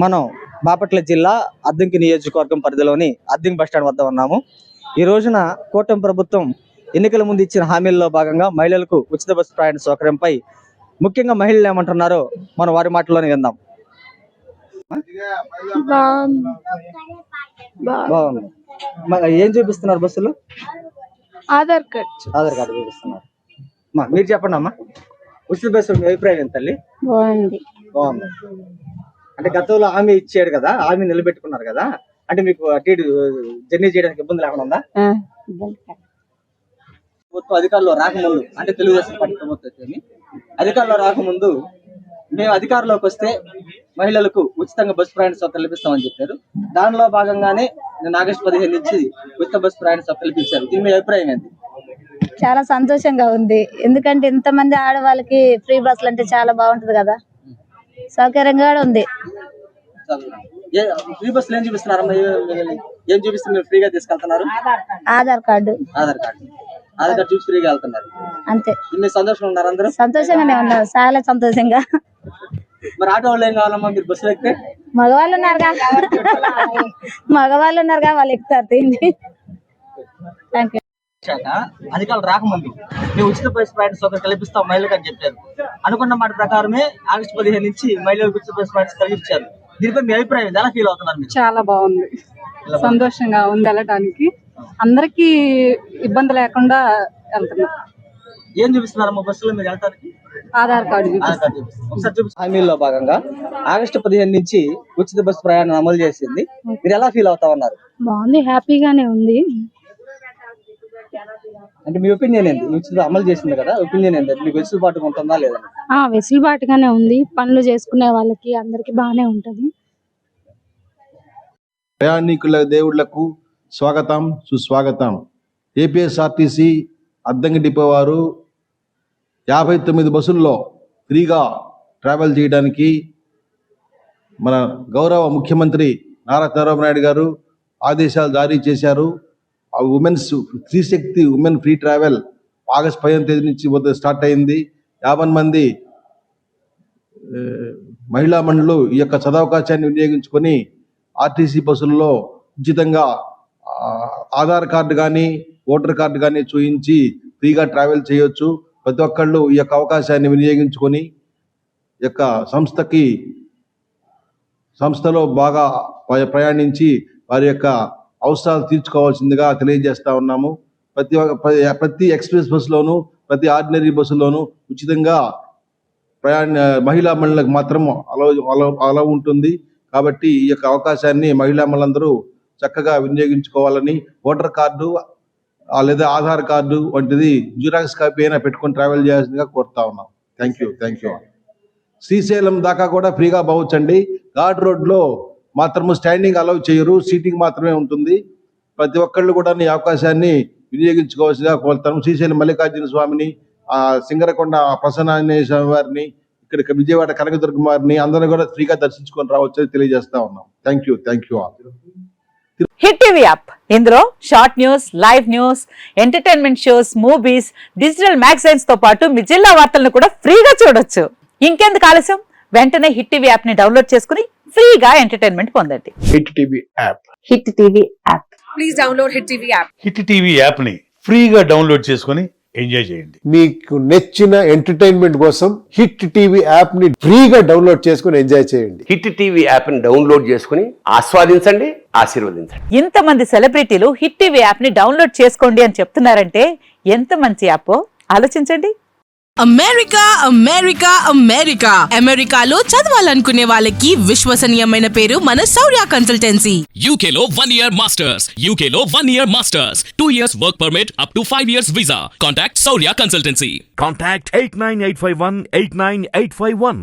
మనం బాపట్ల జిల్లా అద్దంకి నియోజకవర్గం పరిధిలోని అద్దంకి బస్టాండ్ వద్ద ఉన్నాము. ఈ రోజున కూటమి ప్రభుత్వం ఎన్నికల ముందు ఇచ్చిన హామీల్లో భాగంగా మహిళలకు ఉచిత బస్సు ప్రయాణ సౌకర్యంపై ముఖ్యంగా మహిళలు ఏమంటున్నారో మనం వారి మాటల్లోనే విందాం. బాగుంది. ఏం చూపిస్తున్నారు బస్సులు? ఆధార్ కార్డు చూపిస్తున్నారు. మీరు చెప్పండి అమ్మా, ఉచిత బస్సు మీ అభిప్రాయం ఏంటి తల్లి? బాగుంది. అంటే గతంలో హామీ ఇచ్చాడు కదా, హామీ నిలబెట్టుకున్నారు కదా, అంటే మీకు అటు జర్నీ చేయడానికి ఇబ్బంది లేకుండా ఉందా? ప్రభుత్వం అధికారంలో రాకముందు, అంటే తెలుగుదేశం పార్టీ ప్రభుత్వం అధికారంలో రాకముందు మేము అధికారంలోకి వస్తే మహిళలకు ఉచితంగా బస్సు ప్రయాణ సౌకర్యం కల్పిస్తామని చెప్పారు. దానిలో భాగంగానే ఆగస్టు 15 నుంచి ఉచిత బస్సు ప్రయాణ సౌకర్యం కల్పించారు. దీని మీ అభిప్రాయం ఏంటి? చాలా సంతోషంగా ఉంది. ఎందుకంటే ఇంతమంది ఆడవాళ్ళకి ఫ్రీ బస్సులు అంటే చాలా బాగుంటది కదా, సౌకర్యంగా ఉంది. ఫ్రీ బస్సులు ఏం చూపిస్తున్నారు? ఏం చూపిస్తున్నారు? ఫ్రీగా తీసుకెళ్తున్నారు. ఆధార్ కార్డు చూసి ఫ్రీగా వెళ్తున్నారు అంతే. సంతోషంగా ఉన్నారు అందరూ? సంతోషంగానే ఉన్నారు, చాలా సంతోషంగా. మరి ఆటో వాళ్ళు ఏం కావాలమ్మా మీరు బస్సులు ఎక్కితే? మగవాళ్ళు ఉన్నారుగా వాళ్ళు ఎక్కుతారు. అధికారులు రాకముందు మేము ఉచిత బస్సు ప్రయాణ సౌకర్యం కల్పిస్తాం మహిళలకు అని చెప్పారు. అనుకున్న మాట ప్రకారమే ఆగస్టు 15 నుంచి మహిళలకు ఉచిత బస్సు ప్రయాణ కలిగించారు. దీనిపై మీ అభిప్రాయం ఎలా ఫీల్ అవుతున్నారు? చాలా బాగుంది, సంతోషంగా ఉంది. వెళ్ళటానికి అందరికి ఇబ్బంది లేకుండా వెళ్తున్నారు. ఏం చూపిస్తున్నారమ్మా బస్సులో మీరు వెళ్తానికి? ఆధార్ కార్డు. హామీల్లో భాగంగా ఆగస్టు 15 నుంచి ఉచిత బస్సు ప్రయాణం అమలు చేసింది. మీరు ఎలా ఫీల్ అవుతా ఉన్నారు? బాగుంది, హ్యాపీగానే ఉంది. అంటే మీ ఒపీనియన్ ఏంటి? ఉచిత అమలు చేసింది కదా, ఒపీనియన్ ఏంటి? మీకు వెసులుబాటుగా ఉంటుందా లేదా? వెసులుబాటుగానే ఉంది. పనులు చేసుకునే వాళ్ళకి అందరికి బాగానే ఉంటది. ప్రయాణికుల దేవుళ్లకు స్వాగతం, సుస్వాగతం. ఏపీఎస్ఆర్టీసీ అద్దంకి డిపో వారు 59 బస్సుల్లో ఫ్రీగా ట్రావెల్ చేయడానికి మన గౌరవ ముఖ్యమంత్రి నారా చంద్రబాబు నాయుడు గారు ఆదేశాలు జారీ చేశారు. Women's Stree Shakti women free travel August 15 తేదీ నుంచి స్టార్ట్ అయింది. 50 మంది మహిళా మండలు ఈ యొక్క సదవకాశాన్ని వినియోగించుకొని ఆర్టీసీ బస్సుల్లో ఉచితంగా ఆధార్ కార్డు కానీ ఓటర్ కార్డు కానీ చూపించి ఫ్రీగా ట్రావెల్ చేయొచ్చు. ప్రతి ఒక్కళ్ళు ఈ యొక్క అవకాశాన్ని వినియోగించుకొని ఈ యొక్క సంస్థలో బాగా ప్రయాణించి వారి యొక్క అవసరాలు తీర్చుకోవాల్సిందిగా తెలియజేస్తా ఉన్నాము. ప్రతి ఎక్స్ప్రెస్ బస్సులోను ప్రతి ఆర్డినరీ బస్సులోను ఉచితంగా మహిళా మహిళలకు మాత్రం అలౌ ఉంటుంది. కాబట్టి ఈ యొక్క అవకాశాన్ని మహిళా మహిళలందరూ చక్కగా వినియోగించుకోవాలని, ఓటర్ కార్డు లేదా ఆధార్ కార్డు వంటిది జిరాక్స్ కాపీ అయినా పెట్టుకొని ట్రావెల్ చేయాల్సిందిగా కోరుతా ఉన్నాం. Thank you. శ్రీశైలం దాకా కూడా ఫ్రీగా పోవచ్చండి. ఘాట్ రోడ్లో మాత్రము స్టాండింగ్ అలౌ చేయరు, సీటింగ్ మాత్రమే ఉంటుంది. ప్రతి ఒక్కళ్ళు కూడా ఈ అవకాశాన్ని వినియోగించుకోవాల్సిందిగా కోరుతాము. శ్రీశైలం మల్లికార్జున స్వామిని, సింగరకొండ ప్రసన్నాంజనేయ స్వామి వారిని, ఇక్కడ విజయవాడ కనకదుర్గ వారిని అందరూ కూడా ఫ్రీగా దర్శించుకొని రావచ్చని తెలియజేస్తా ఉన్నాం. Thank you all. Hit TV app, ఇందులో short news, live news, entertainment shows, movies, digital magazines తో పాటు మీ జిల్లా వార్తలను కూడా ఫ్రీగా చూడొచ్చు. ఇంకెందుకు ఆలస్యం, వెంటనే హిట్ టీవీ యాప్ ని డౌన్లోడ్ చేసుకుని ఫ్రీగా ఎంటర్టైన్మెంట్ పొందండి. Hit TV app. Please download hit TV app. Hit TV app ని ఫ్రీగా డౌన్లోడ్ చేసుకుని ఎంజాయ్ చేయండి. మీకు నచ్చిన ఎంటర్టైన్మెంట్ కోసం హిట్ టీవీ యాప్ ని ఫ్రీగా డౌన్లోడ్ చేసుకుని ఎంజాయ్ చేయండి. హిట్ టీవీ యాప్ ని డౌన్లోడ్ చేసుకుని ఆస్వాదించండి, ఆశీర్వదించండి. ఇంతమంది సెలబ్రిటీలు హిట్ టీవీ యాప్ ని డౌన్లోడ్ చేసుకోండి అని చెప్తున్నారంటే ఎంత మంచి యాప్ ఆలోచించండి. అమెరికాలో చదవాలనుకునే వాళ్ళకి విశ్వసనీయమైన పేరు మన శౌర్య consultancy. UKలో 1 year masters, 2 years work permit up to 5 years visa. Contact Saurya Consultancy. Contact 89851 89851.